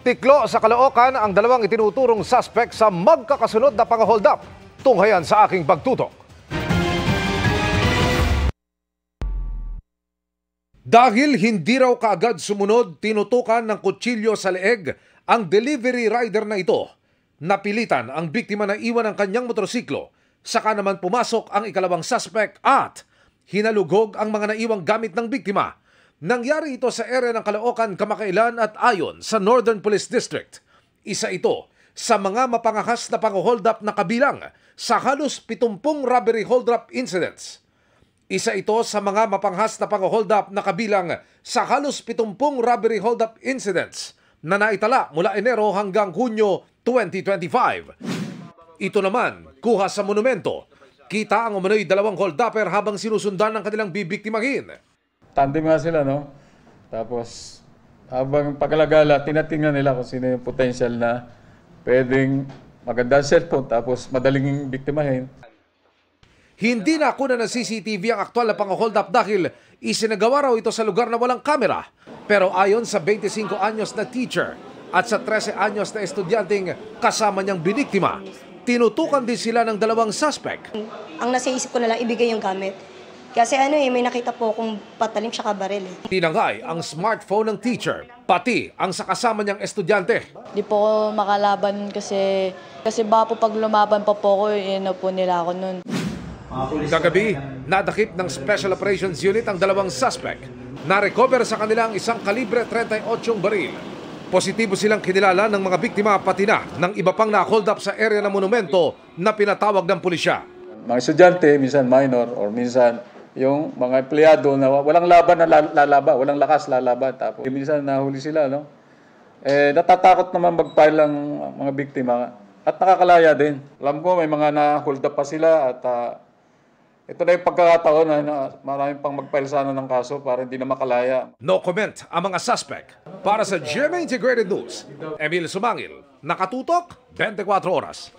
Tiklo sa Caloocan ang dalawang itinuturong suspect sa magkakasunod na pang-hold up. Tunghayan sa aking pagtutok. Dahil hindi raw kaagad sumunod, tinutukan ng kutsilyo sa leeg ang delivery rider na ito. Napilitan ang biktima na iwan ang kanyang motorsiklo. Saka naman pumasok ang ikalawang suspect at hinalugog ang mga naiwang gamit ng biktima. Nangyari ito sa area ng Caloocan kamakailan at ayon sa Northern Police District. Isa ito sa mga mapangahas na pang-hold up na kabilang sa halos 70 robbery hold-up incidents. Isa ito sa mga mapanghas na pang-hold up na kabilang sa halos 70 robbery hold-up incidents na naitala mula Enero hanggang Hunyo 2025. Ito naman, kuha sa monumento. Kita ang umano'y dalawang hold-upper habang sinusundan ng kanilang bibiktimahin. Tandem nga sila, no? Tapos, habang pagkalagala, tinatingnan nila kung sino yung potential na pwedeng maganda cellphone tapos madaling biktimahin. Hindi na kuna ng CCTV ang aktual na pang-hold up dahil isinagawa raw ito sa lugar na walang kamera. Pero ayon sa 25 anyos na teacher at sa 13 anyos na estudyanteng kasama niyang biniktima, tinutukan din sila ng dalawang suspect. Ang nasa isip ko na lang, ibigay yung gamit. Kasi may nakita po akong patalim siya kabaril. Tinangay ang smartphone ng teacher, pati ang sa kasama niyang estudyante. Di po ako makalaban kasi ba po pag lumaban pa po ako, po nila ako nun. Kagabi, nadakip ng Special Operations Unit ang dalawang suspect. Na-recover sa kanilang isang kalibre 38 baril. Positibo silang kinilala ng mga biktima pati na ng iba pang na-hold up sa area ng monumento na pinatawag ng pulisya. Mga estudyante, minsan minor or minsan yung mga empleyado na walang laban na lalaban, walang lakas lalaban. Tapos minsan nahuli sila, no? Natatakot naman mag-file ang mga biktima at nakakalaya din. Alam ko may mga na-hold up pa sila at ito na yung pagkakataon na maraming pang mag-file sana ng kaso para hindi na makalaya. No comment ang mga suspect. Para sa GMA Integrated News, Emil Sumangil, Nakatutok, 24 Oras.